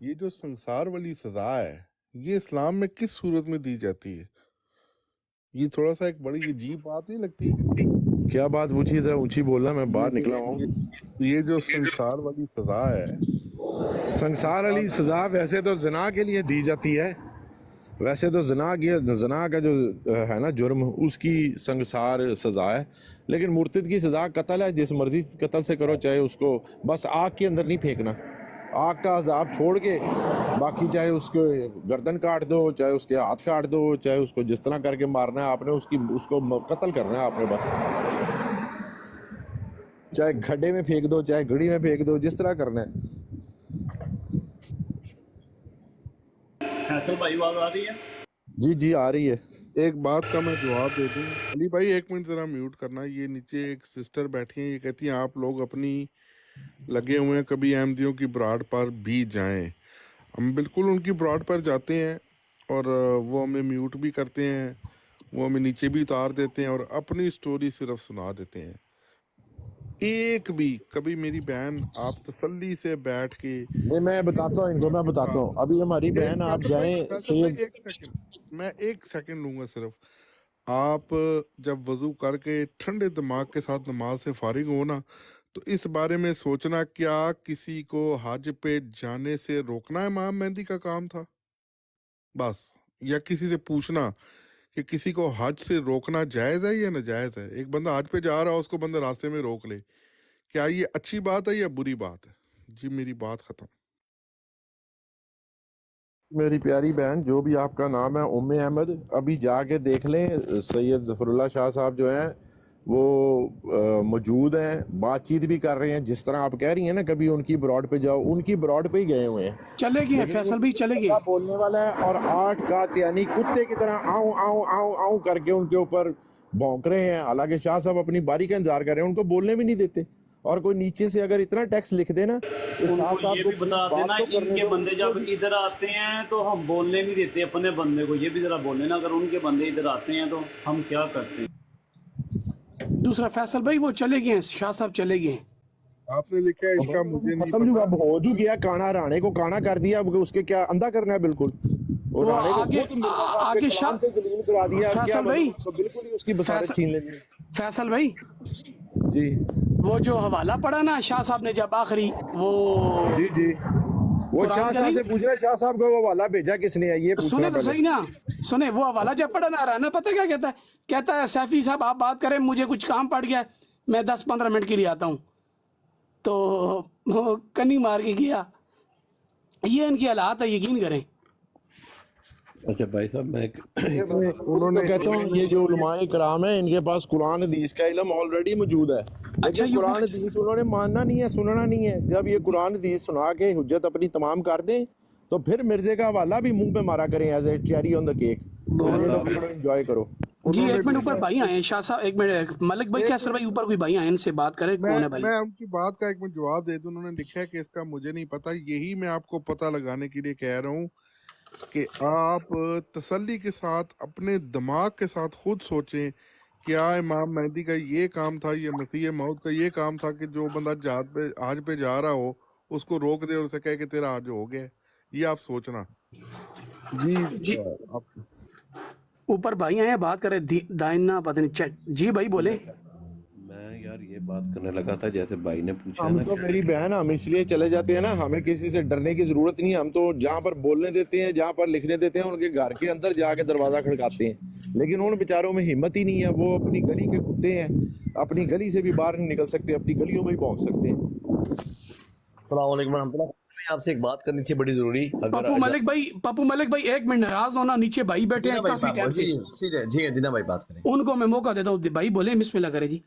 یہ جو سنسار والی سزا ہے یہ اسلام میں کس صورت میں دی جاتی ہے؟ یہ تھوڑا سا ایک بڑی عجیب بات نہیں لگتی؟ کیا بات پوچھی، ذرا اونچی بولنا، میں باہر یہ نکلا ہوں۔ یہ جو سنسار والی سزا ہے سنسار علی سزا ویسے تو زنا کے لیے دی جاتی ہے، ویسے تو زنا کا جو ہے نا جرم، اس کی سنسار سزا ہے، لیکن مرتد کی سزا قتل ہے، جس مرضی قتل سے کرو، چاہے اس کو بس آگ کے اندر نہیں پھینکنا، آگ کا عذاب چھوڑ کے باقی چاہے اس کو گردن کاٹ دو، چاہے اس کے ہاتھ کاٹ دو، چاہے اس کو جس طرح کر کے مارنا ہے آپ نے، اس کو قتل کرنا ہے آپ نے، بس چاہے کھڈے میں پھینک دو، چاہے گھڑی میں پھینک دو، جس طرح کرنا ہے۔ فیصل بھائی آواز آ رہی ہے؟ جی جی آ رہی ہے۔ ایک بات کا میں جواب دے دوں، علی بھائی ایک منٹ ذرا میوٹ کرنا، یہ نیچے ایک سسٹر بیٹھی ہیں، یہ کہتی ہیں آپ لوگ اپنی لگے ہوئے ہیں کبھی احمدیوں کی براڈ پر بھی جائیں۔ ہم بالکل ان کی براڈ پر جاتے ہیں اور وہ ہمیں میوٹ بھی کرتے ہیں، وہ ہمیں نیچے بھی اتار دیتے ہیں اور اپنی سٹوری صرف سنا دیتے ہیں۔ ایک بھی کبھی میری بہن آپ تسلی سے بیٹھ کے نہیں میں بتاتا ہوں ان کو، میں بتاتا ہوں، ابھی ہماری بہن آپ جائیں فیصل بھائی سید، ایک سیکنڈ، میں ایک سیکنڈ لوں گا صرف۔ آپ جب وضو کر کے ٹھنڈے دماغ کے ساتھ نماز سے فارغ ہو نا، تو اس بارے میں سوچنا کیا کسی کو حج پہ جانے سے روکنا امام مہدی کا کام تھا؟ بس، یا کسی سے پوچھنا کہ کسی کو حج سے روکنا جائز ہے یا ناجائز ہے؟ ایک بندہ حج پہ جا رہا ہو، اس کو بندہ راستے میں روک لے، کیا یہ اچھی بات ہے یا بری بات ہے؟ جی میری بات ختم۔ میری پیاری بہن جو بھی آپ کا نام ہے ام احمد، ابھی جا کے دیکھ لیں، سید ظفر اللہ شاہ صاحب جو ہیں وہ موجود ہیں، بات چیت بھی کر رہے ہیں، جس طرح آپ کہہ رہی ہیں نا کبھی ان کی براڈ پہ جاؤ، ان کی براڈ پہ ہی گئے ہوئے ہیں، چلے گئے ہیں لیکن فیصل بھائی، چلے گئے۔ بولنے والا ہے، اور 8 قادیانی کتے کی طرح آؤں آؤں آؤں آؤں کر کے ان کے اوپر بھونک رہے ہیں، حالانکہ شاہ صاحب اپنی باری کا انتظار کر رہے ہیں، ان کو بولنے بھی نہیں دیتے، اور کوئی نیچے سے اگر اتنا ٹیکس لکھ دے نا تو ان شاہ کو صاحب یہ کو بھی پلیز بتا بات دینا، تو ان کرنے کے دو، بندے اس جب کو بھی۔ ادھر آتے ہیں تو ہم بولنے نہیں دیتے اپنے بندے کو، یہ بھی ذرا بولے نا، اگر ان کے بندے ادھر آتے ہیں تو ہم کیا کرتے ہیں۔ دوسرا فیصل بھائی وہ چلے گئے ہیں، شاہ صاحب چلے گئے ہیں۔ آپ نے لکھا ہے اس کا مجھے نہیں ختم جو پتا۔ اب ہو جو گیا، کانا رانے کو کانا کر دیا، اب اس کے کیا اندھا کرنا ہے بالکل، اور وہ رانے کو آگے خود مرزا صاحب کے آگے کلام سے ذلیل کرا دیا، اب کیا فیصل بھائی، مطلب، تو بالکل ہی اس کی بصارت چھین لینی ہے۔ فیصل بھائی جی وہ جو حوالہ پڑھا نا شاہ صاحب نے جب آخری وہ جی جی، وہ قرآن شاہ کا صاحب سے نہیں، پوچھ رہے شاہ صاحب کو وہ والا بھیجا کس نے ہے، یہ پوچھنا سنے تو پہلے۔ صحیح نا، سنے وہ حوالہ جب پڑھا نا، رانا پتہ کیا کہتا ہے؟ کہتا ہے سیفی صاحب آپ بات کریں، مجھے کچھ کام پڑ گیا ہے، میں 10-15 منٹ کے لیے آتا ہوں، تو وہ کنی مار کے گیا۔ یہ ان کی حالات ہے، یقین کریں۔ اچھا بھائی صاحب میں انہوں تو نے کہتا ہوں یہ جو علماء کرام ہیں ان کے پاس قرآن حدیث کا علم آلریڈی موجود ہے، اچھا لیکن قرآن حدیث انہوں نے ماننا نہیں ہے، سننا نہیں ہے۔ جب یہ قرآن حدیث سنا کے حجت اپنی تمام کر دیں تو پھر مرزے کا حوالہ بھی منہ پہ مارا کریں as a cherry on the cake, بھائی یہ لوگ صاحب انجوائے کرو۔ جی انہوں نے ایک منٹ، اوپر لکھا بھائی آئے ہیں شاہ صاحب، ایک منٹ، ملک بھائی ایک کیسر بھائی اوپر کوئی بھائی آئے ہیں، ان سے بات کریں کون ہے بھائی؟ میں ان کی بات کا ایک منٹ جواب دے دوں۔ انہوں نے لکھا ہے کہ اس کا مجھے نہیں پتا، یہی میں آپ کو پتہ لگانے کے لیے کہہ رہا ہوں کہ آپ تسلی کے ساتھ اپنے دماغ کے ساتھ خود سوچیں، کیا امام مہدی کا یہ کام تھا یا مسیح موعود کا یہ کام تھا کہ جو بندہ حج پہ جا رہا ہو اس کو روک دے اور اسے کہے کہ تیرا حج ہو گیا ہے؟ یہ آپ سوچنا۔ جی جی آپ اوپر بھائی آئے ہیں، بات کریں، دائنا پتہ نہیں چیک۔ جی بھائی بولے۔ میں یار یہ بات کرنے لگا تھا جیسے بھائی نے پوچھا ہم نا تو کہ میری بہن ہم اس لیے چلے جاتے ہیں نا، ہمیں کسی سے ڈرنے کی ضرورت نہیں ہے، ہم تو جہاں پر بولنے دیتے ہیں، جہاں پر لکھنے دیتے ہیں، ان کے گھر کے اندر جا کے دروازہ کھڑکاتے ہیں، لیکن ان بیچاروں میں ہمت ہی نہیں ہے، وہ اپنی گلی کے کتے ہیں، اپنی گلی سے بھی باہر نہیں نکل سکتے، اپنی گلیوں میں ہی بھونک سکتے ہیں۔ السلام علیکم ورحمۃ اللہ۔ میں آپ سے ایک بات کرنی تھی بڑی ضروری، اگر پپو ملک بھائی ایک منٹ ناراض ہونا، نیچے بھائی بیٹھے ہیں کافی ٹائم سے، جی دینا بھائی بات کریں۔ ان کو میں موقع دیتا ہوں، بھائی بولے، بسم اللہ کرے جی۔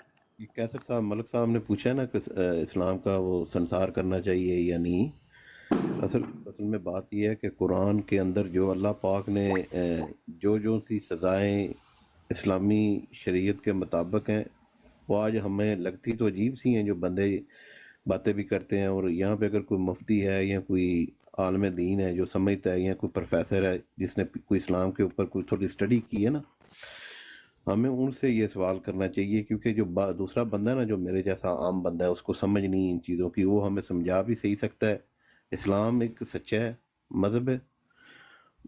کیسر صاحب ملک صاحب نے پوچھا نا کہ اسلام کا وہ سنسار کرنا چاہیے یا نہیں۔ اصل میں بات یہ ہے کہ قرآن کے اندر جو اللہ پاک نے جو سی سزائیں اسلامی شریعت کے مطابق ہیں، وہ آج ہمیں لگتی تو عجیب سی ہیں، جو بندے باتیں بھی کرتے ہیں، اور یہاں پہ اگر کوئی مفتی ہے یا کوئی عالم دین ہے جو سمجھتا ہے، یا کوئی پروفیسر ہے جس نے کوئی اسلام کے اوپر کوئی تھوڑی اسٹڈی کی ہے نا، ہمیں ان سے یہ سوال کرنا چاہیے، کیونکہ جو دوسرا بندہ ہے نا، جو میرے جیسا عام بندہ ہے، اس کو سمجھ نہیں ان چیزوں کی، وہ ہمیں سمجھا بھی صحیح سکتا ہے۔ اسلام ایک سچا ہے، مذہب ہے،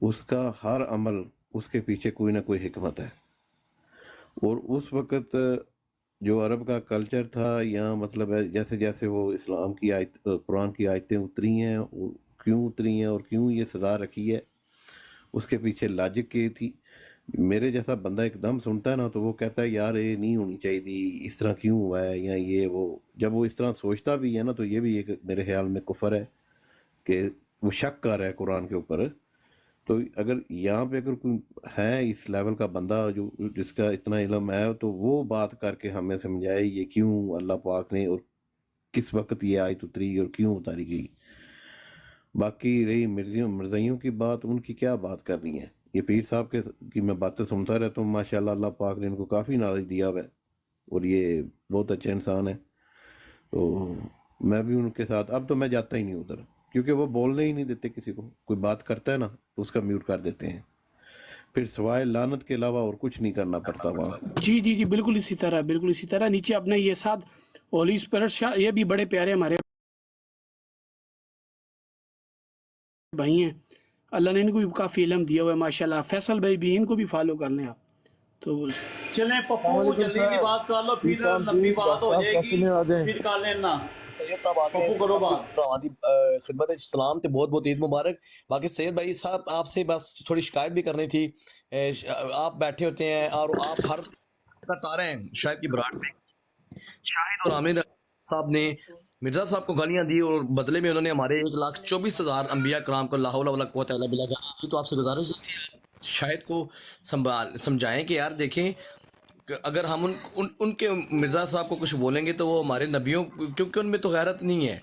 اس کا ہر عمل اس کے پیچھے کوئی نہ کوئی حکمت ہے. اور اس وقت جو عرب کا کلچر تھا، یا مطلب ہے جیسے جیسے وہ اسلام کی قرآن کی آیتیں اتری ہیں، کیوں اتری ہیں اور کیوں یہ سزا رکھی ہے، اس کے پیچھے لاجک یہ تھی. میرے جیسا بندہ ایک دم سنتا ہے نا تو وہ کہتا ہے یار یہ نہیں ہونی چاہیے تھی، اس طرح کیوں ہوا ہے، یا یہ وہ. جب وہ اس طرح سوچتا بھی ہے نا تو یہ بھی ایک میرے خیال میں کفر ہے کہ وہ شک کر رہا ہے قرآن کے اوپر. تو اگر یہاں پہ اگر کوئی ہے اس لیول کا بندہ جو جس کا اتنا علم ہے تو وہ بات کر کے ہمیں سمجھائے یہ کیوں اللہ پاک نے اور کس وقت یہ آیت اتری اور کیوں اتاری گئی. باقی رہی مرزائیوں کی بات، ان کی کیا بات کرنی ہے. یہ پیر صاحب کی میں باتیں سنتا رہتا ہوں، ماشاءاللہ اللہ پاک نے ان کو کافی نالج دیا ہوا ہے اور یہ بہت اچھے انسان ہیں. تو میں بھی ان کے ساتھ اب تو میں جاتا ہی نہیں ادھر، کیونکہ وہ بولنے ہی نہیں دیتے کسی کو. کوئی بات کرتا ہے نا تو اس کا میوٹ کر دیتے ہیں، پھر سوائے لعنت کے علاوہ اور کچھ نہیں کرنا پڑتا وہاں. جی جی جی بالکل اسی طرح، بالکل اسی طرح. نیچے اپنے یہ ساتھ ہولی اسپرٹ یہ بھی بڑے پیارے ہمارے بھائی ہیں، اللہ نے ان کو بھی کافی علم دیا ہوا ہے ماشاءاللہ. فیصل بھائی بھی، ان کو بھی فالو کر لیں آپ. تو چلیں پپو جلدی کی بات کر لو، پھر لمبی بات ہو جائے گی، پھر کر لینا. سید صاحب آ پپو کرو بات. خدمت اسلام تے بہت بہت عید مبارک. باقی سید بھائی صاحب آپ سے بس تھوڑی شکایت بھی کرنی تھی. آپ بیٹھے ہوتے ہیں اور آپ ہر بتا رہے ہیں شاید کی براٹ میں شاہد اور عامر صاحب نے مرزا صاحب کو گالیاں دی اور بدلے میں انہوں نے ہمارے 1,24,000 انبیاء کرام کو لا حول ولا قوت الا باللہ گالیاں دی. تو آپ سے گزارش ہے شاید کو سمجھائیں کہ یار دیکھیں اگر ہم ان کے مرزا صاحب کو کچھ بولیں گے تو وہ ہمارے نبیوں، کیونکہ ان میں تو غیرت نہیں ہے.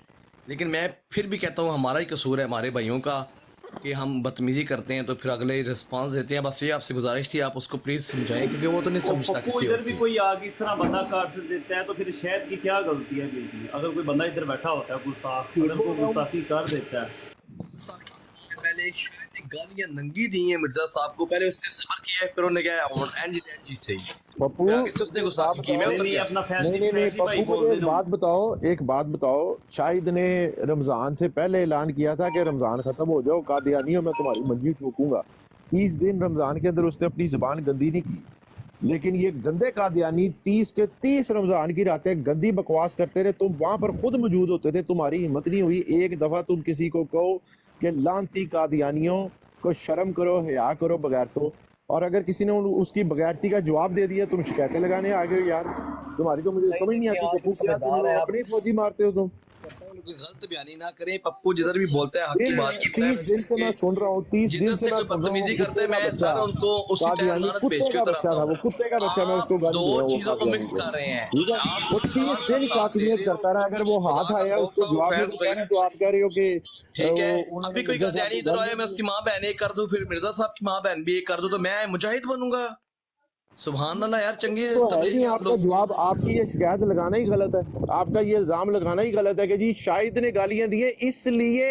لیکن میں پھر بھی کہتا ہوں ہمارا ہی قصور ہے ہمارے بھائیوں کا کہ ہم بدتمیزی کرتے ہیں تو پھر اگلے رسپانس دیتے ہیں. بس یہ آپ سے گزارش تھی آپ اس کو پلیز سمجھائیں کیونکہ وہ تو نہیں سمجھتا پپو کسی ادھر اور بھی کی. کوئی آگے اس طرح بندہ کاٹ دیتا ہے تو پھر شہد کی کیا غلطی ہے بیچ میں؟ اگر کوئی بندہ ادھر بیٹھا ہوتا ہے گستاخ، اگر وہ گستاخی کر دیتا ہے. پہلے شاید نے گالیاں ننگی دی ہیں مرزا صاحب کو، پہلے اس نے صبر کیا ہے پھر انہوں نے کہا اور این جی سے ہی پپو آگے سے اس نے گستاخی کی. میں نہیں اتر نہیں، گیا. اپنا نہیں فیصلی بھائی پپو بول مجھے دے ایک رہا بات ہوں. بتاؤ، ایک بات بتاؤ. شاہد نے رمضان سے پہلے اعلان کیا تھا کہ رمضان ختم ہو جاؤ قادیانیوں میں تمہاری منجی ٹھوکوں گا. 30 دن رمضان کے اندر اس نے اپنی زبان گندی نہیں کی، لیکن یہ گندے قادیانی 30 کے 30 رمضان کی راتیں گندی بکواس کرتے رہے. تم وہاں پر خود موجود ہوتے تھے، تمہاری ہمت نہیں ہوئی ایک دفعہ تم کسی کو کہو کہ لعنتی قادیانیوں کو شرم کرو، حیا کرو بغیر تو. اور اگر کسی نے اس کی بغیرتی کا جواب دے دیا تم شکایتیں لگانے آ گئے ہو. یار تمہاری تو مجھے سمجھ نہیں آتی پپو، کیا تم اپنے ہی فوجی مارتے ہو تم. غلط بیانی نہ کریں. پپو جدھر بھی بولتا ہے حق کی بات کرتا ہے. 30 دن سے میں سن رہا ہوں، 30 دن جدھر سے سے میں کوئی سن رہا ہوں. بدتمیزی کرتا کتے ہے کا میں بچہ سر ان کو اسی ٹائم قادیانی، لعنت کتے بھیج کے کا اتر بچہ آتا تھا وہ، ہوں. کتے کا بچہ. میں اس کو آپ گالی دو دے رہا ہوں وہ چیزوں کو قادیانی مکس کو. کر رہے ہیں. ٹھیک ہے، آپ وہ قرآن 30 کا دن ساتھ لے قاتلیت رہے ہو، کرتا رہا. اگر وہ خدا ہاتھ کا آیا اس خوف کو کھاؤ جواب نہیں فیض دیا بھائی. نا تو آپ کہہ رہے ہو کہ ٹھیک ہے، انہوں نے ابھی کوئی مرزا صاحب قادیانی کو ادھر گالی آئے میں اس دی. کی ماں بہن ایک کر دوں، پھر مرزا صاحب کی ماں بہن بھی ایک کر دوں تو میں مجاہد بنوں گا. سبحان اللہ یار، چنگی تو ہے ہی تبلیغ نہیں. ہے آپ آپ کا لوگ. جواب، آپ کی یہ شکایت لگانا ہی غلط ہے. آپ کا یہ الزام لگانا ہی غلط ہے کہ جی شاہد نے گالیاں دی ہیں اس لیے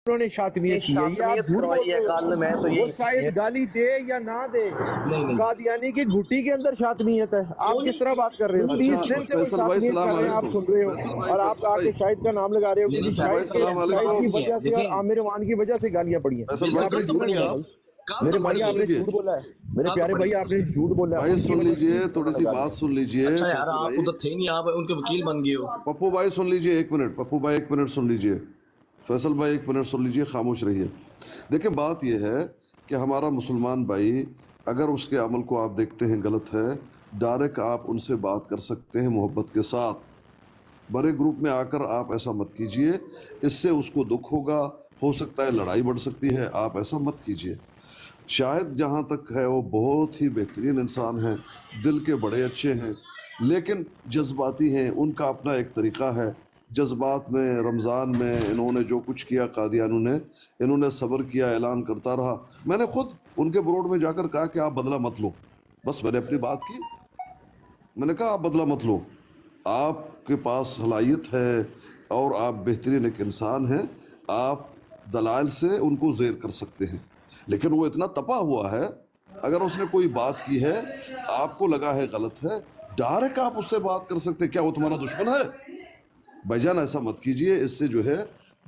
انہوں نے شاطمیت کی ہے. یہ آپ جھوٹ کروائی ہے بولتے کل میں تو ہو. وہ شاید گالی دے یا نہ دے، نہیں قادیانی کی گھٹی کے اندر شاطمیت ہے. آپ کس طرح بات کر رہے ہو؟ 30 دن سے وہ فیصل بھائی شاطمیت السلام کر رہے ہیں، آپ علیکم. سن رہے ہو. اور آپ فیصل آ بھائی کے شاہد کا نام لگا رہے ہو کہ جی فیصل بھائی السلام شاہد کی علیکم. وجہ سے اور عامر وان کی وجہ سے گالیاں پڑی ہیں. فیصل یہ بھائی آپ نے بیٹھے جھوٹ ہوئے بولا کیا بھائی. میرے بھائی آپ نے سن لیجیے جھوٹ بولا ہے. میرے پیارے بھائی آپ نے جھوٹ بولا ہے. بھائی ان کی سن وجہ سے لیجیے، نہیں تھوڑی سی بات سن لیجیے. اچھا یار فیصل آپ بھائی، ادھر تھے نہیں، آپ ان کے وکیل بن گئے ہو. پپو بھائی سن لیجیے ایک منٹ. پپو بھائی ایک منٹ سن لیجیے. فیصل بھائی ایک منٹ سن لیجیے، خاموش رہیے. دیکھیں بات یہ ہے کہ ہمارا مسلمان بھائی اگر اس کے عمل کو آپ دیکھتے ہیں غلط ہے، ڈائریکٹ آپ ان سے بات کر سکتے ہیں محبت کے ساتھ. بڑے گروپ میں آ کر آپ ایسا مت کیجئے، اس سے اس کو دکھ ہوگا، ہو سکتا ہے لڑائی بڑھ سکتی ہے. آپ ایسا مت کیجئے. شاید جہاں تک ہے وہ بہت ہی بہترین انسان ہیں، دل کے بڑے اچھے ہیں، لیکن جذباتی ہیں. ان کا اپنا ایک طریقہ ہے. جذبات میں رمضان میں انہوں نے جو کچھ کیا قادیانوں نے، انہوں نے صبر کیا، اعلان کرتا رہا. میں نے خود ان کے بروڈ میں جا کر کہا کہ آپ بدلہ مت لو. بس میں نے اپنی بات کی، میں نے کہا آپ بدلہ مت لو. آپ کے پاس صلاحیت ہے اور آپ بہترین ایک انسان ہیں، آپ دلائل سے ان کو زیر کر سکتے ہیں. لیکن وہ اتنا تپا ہوا ہے، اگر اس نے کوئی بات کی ہے آپ کو لگا ہے غلط ہے، ڈائریکٹ آپ اس سے بات کر سکتے ہیں. کیا وہ تمہارا دشمن ہے؟ بھائی جان ایسا مت کیجئے، اس سے جو ہے